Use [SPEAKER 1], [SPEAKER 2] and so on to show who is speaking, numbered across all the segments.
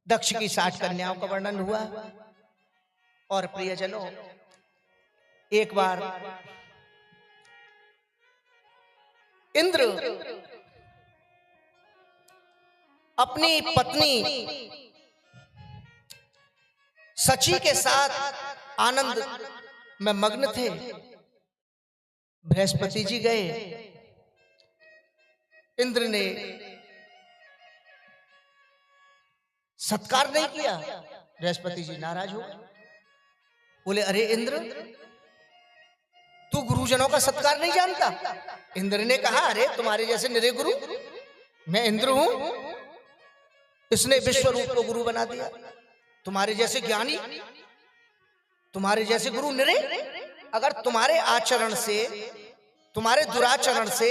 [SPEAKER 1] दक्ष की 60 कन्याओं का वर्णन हुआ। और प्रियजनों, एक बार इंद्र अपनी पत्नी सची के साथ आनंद में मग्न थे। बृहस्पति जी गए, इंद्र ने सत्कार नहीं किया। बृहस्पति जी नाराज हो गए, बोले अरे इंद्र, तू गुरुजनों का सत्कार नहीं जानता? इंद्र ने कहा अरे तुम्हारे जैसे निरे गुरु, मैं इंद्र हूं, इसने विश्व रूप को गुरु बना दिया। तुम्हारे जैसे ज्ञानी, तुम्हारे जैसे गुरु निरे, अगर तुम्हारे आचरण से, तुम्हारे दुराचरण से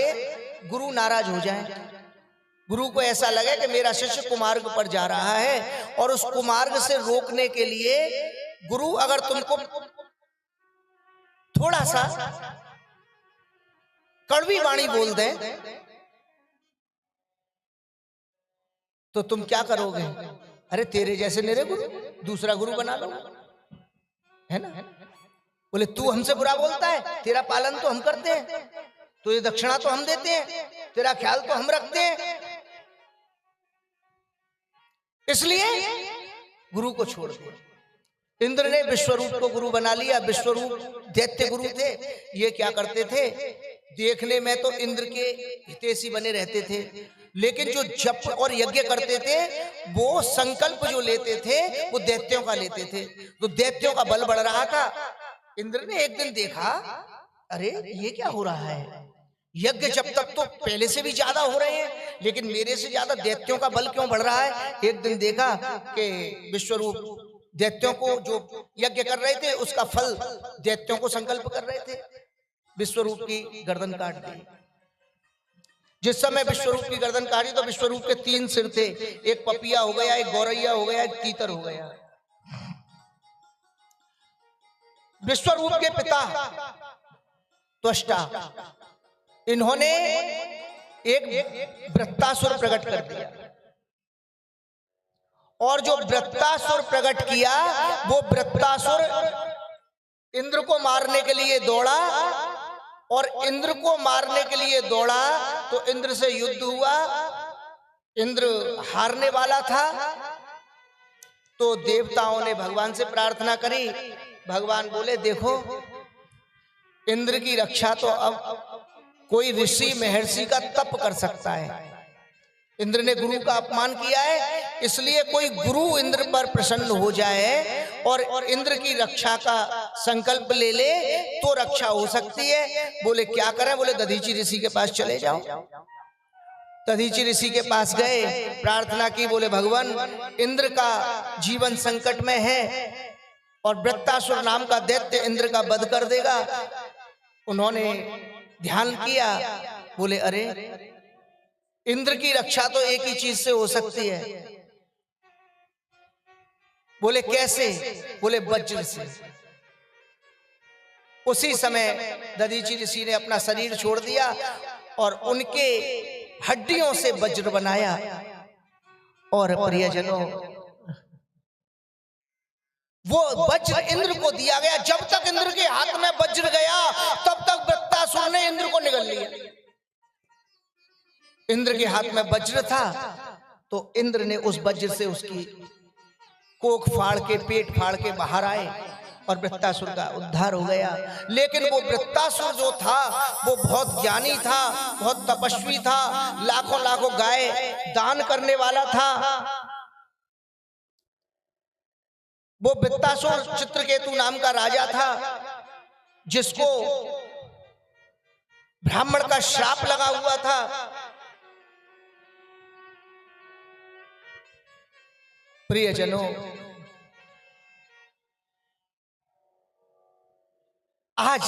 [SPEAKER 1] गुरु नाराज हो जाए, गुरु को ऐसा लगे कि मेरा शिष्य कुमार्ग पर जा रहा है और उस कुमार्ग से रोकने के लिए गुरु अगर तुमको थोड़ा सा कड़वी वाणी बोल दे तो तुम क्या करोगे? अरे तेरे जैसे मेरे गुरु, दूसरा गुरु बना लो, है ना? बोले तू हमसे बुरा बोलता है, तेरा पालन तो हम करते हैं, तो ये दक्षिणा तो हम देते हैं, तेरा ख्याल तो हम रखते हैं, इसलिए गुरु को छोड़ दे। इंद्र ने विश्वरूप को गुरु बना लिया। विश्वरूप दैत्य गुरु थे। ये क्या करते थे? देखने में तो इंद्र के हितैषी बने रहते थे, लेकिन जो जप और यज्ञ करते थे वो संकल्प जो लेते थे वो दैत्यों का लेते थे। तो दैत्यों का बल बढ़ रहा था। इंद्र ने एक दिन देखा, अरे ये क्या हो रहा है? यज्ञ जब तक तो पहले से भी ज्यादा हो रहे हैं, लेकिन मेरे से ज्यादा दैत्यों का बल क्यों बढ़ रहा है? एक दिन देखा कि विश्वरूप दैत्यों को जो यज्ञ कर रहे थे उसका फल दैत्यों को संकल्प कर रहे थे। विश्वरूप की गर्दन काट दी। जिस समय विश्वरूप की गर्दन काटी तो विश्वरूप के 3 सिर थे, एक पपिया हो गया, एक गौरैया हो गया, एक तीतर हो गया। विश्वरूप के पिता त्वष्टा, इन्होंने एक वृत्तासुर प्रकट कर दिया, और जो वृत्तासुर प्रकट किया वो वृत्तासुर इंद्र को मारने के लिए दौड़ा, और इंद्र को मारने के लिए दौड़ा तो इंद्र से युद्ध हुआ। इंद्र हारने वाला था तो देवताओं ने भगवान से प्रार्थना करी। भगवान बोले देखो, इंद्र की रक्षा तो अब कोई ऋषि महर्षि का तप कर सकता है। इंद्र ने गुरु का अपमान किया है, इसलिए कोई गुरु इंद्र पर प्रसन्न हो जाए और इंद्र की रक्षा का संकल्प ले ले तो रक्षा हो सकती है। बोले क्या करें? बोले दधीचि ऋषि के पास चले जाओ। दधीचि ऋषि के पास गए, प्रार्थना की। बोले भगवान, इंद्र का जीवन संकट में है और वृत्तासुर नाम का दैत्य इंद्र का वध कर देगा। उन्होंने ध्यान किया, बोले अरे इंद्र की रक्षा तो एक ही चीज से हो सकती है। बोले कैसे? बोले वज्र से। उसी समय दधीचि ऋषि ने अपना शरीर छोड़ दिया और उनके हड्डियों से वज्र बनाया। और प्रियजनों, वो वज्र इंद्र को दिया गया। जब तक इंद्र के हाथ में वज्र गया तब तक वृत्तासुर ने इंद्र को निगल लिया। इंद्र के हाथ में वज्र था तो इंद्र ने उस वज्र से उसकी कोख फाड़ के, पेट फाड़ के बाहर आए और वृत्तासुर का उद्धार हो गया। लेकिन वो वृत्तासुर जो था वो बहुत ज्ञानी था, बहुत तपस्वी था, लाखों लाखों गाय दान करने वाला था। वो वृत्तासुर चित्रकेतु नाम का राजा था, जिसको ब्राह्मण का श्राप लगा हुआ था। प्रियजनों, आज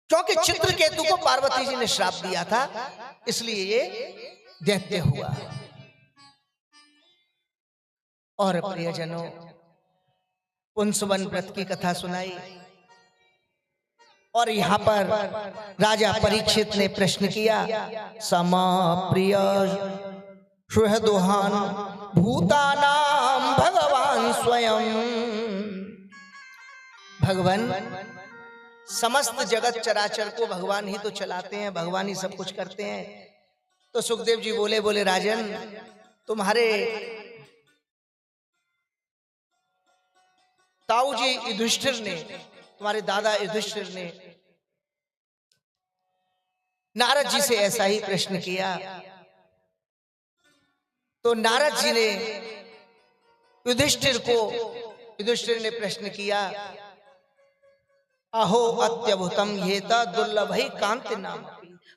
[SPEAKER 1] क्योंकि चित्रकेतु को पार्वती जी ने श्राप दिया था, इसलिए ये दैत्य हुआ। और प्रियजनों, पुंसवन व्रत की कथा सुनाई और यहाँ पर राजा परीक्षित ने प्रश्न किया, समाप्रिय सुहृदुहान भूतानाम भगवान स्वयं। भगवान समस्त जगत चराचर को भगवान ही तो चलाते हैं, भगवान ही सब कुछ करते हैं। तो सुखदेव जी बोले राजन, तुम्हारे ताऊ जी युधिष्ठिर ने, तुम्हारे दादा युधिष्ठिर ने नारद जी से ऐसा ही प्रश्न किया। तो नारद जी ने युधिष्ठिर ने प्रश्न किया, अहो अत्यभुतम ये दुर्लभ ही कांति नाम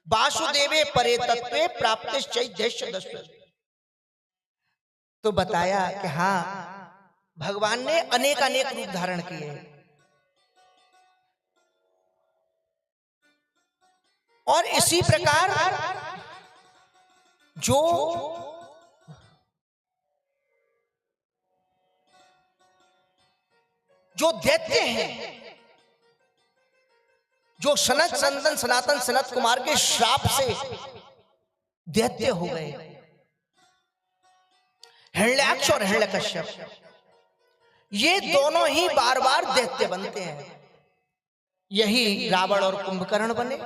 [SPEAKER 1] वासुदेवे परे तत्वे प्राप्त। तो बताया कि हाँ, भगवान ने अनेक रूप धारण किए, और इसी प्रकार जो दैत्य हैं, जो सनातन सनत कुमार के श्राप से दैत्य हो गए, हिरण्याक्ष और हिरण्यकश्यप, ये दोनों ही बार बार दैत्य बनते हैं। यही रावण और कुंभकर्ण बने,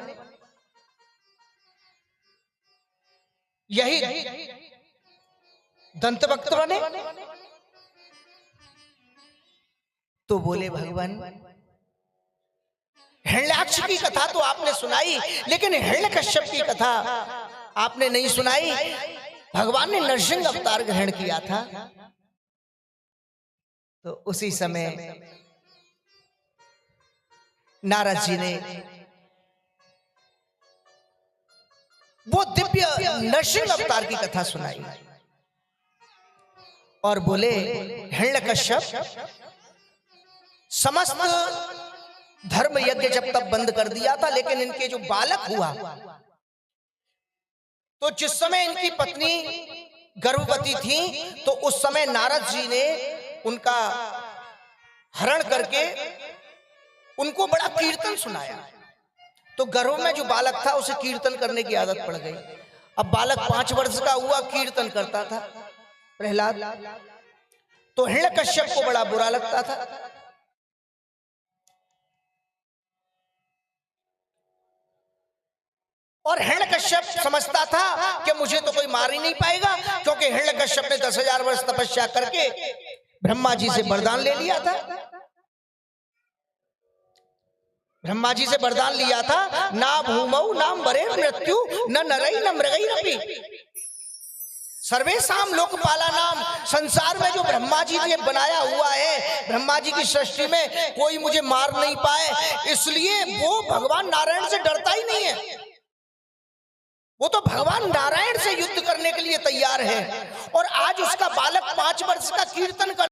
[SPEAKER 1] यही दंतवक्त बने। तो बोले भगवान, हिरण्याक्ष की कथा तो आपने सुनाई, लेकिन हिरण्यकश्यप की कथा आपने नहीं सुनाई। भगवान ने नरसिंह अवतार ग्रहण किया था। तो उसी समय नारद जी ने वो दिव्य नरसिंह अवतार की कथा सुनाई और बोले, हिरण्यकश्यप समस्त धर्म यज्ञ जब तक बंद कर दिया था, लेकिन इनके जो बालक हुआ, तो जिस समय इनकी पत्नी गर्भवती थी, तो उस समय नारद जी ने उनका हरण करके उनको बड़ा कीर्तन सुनाया। तो गर्भ में जो बालक था उसे कीर्तन करने की आदत पड़ गई। अब बालक 5 वर्ष का हुआ, कीर्तन करता था प्रहलाद, तो हिरण्यकश्यप को बड़ा बुरा लगता था। और हिरण्यकश्यप समझता था कि मुझे तो कोई मार ही नहीं पाएगा, क्योंकि हिरण्यकश्यप ने 10,000 वर्ष तपस्या करके ब्रह्मा जी से वरदान ले लिया था। ब्रह्मा जी से वरदान लिया था, ना भूमौ नाम वरे मृत्यु न नरई न मृगई सर्वेशाम लोकपाला नाम। संसार में जो ब्रह्मा जी ने बनाया हुआ है, ब्रह्मा जी की सृष्टि में कोई मुझे मार नहीं पाए, इसलिए वो भगवान नारायण से डरता ही नहीं है। वो तो भगवान नारायण से युद्ध करने के लिए तैयार है। और आज उसका बालक 5 वर्ष का कीर्तन कर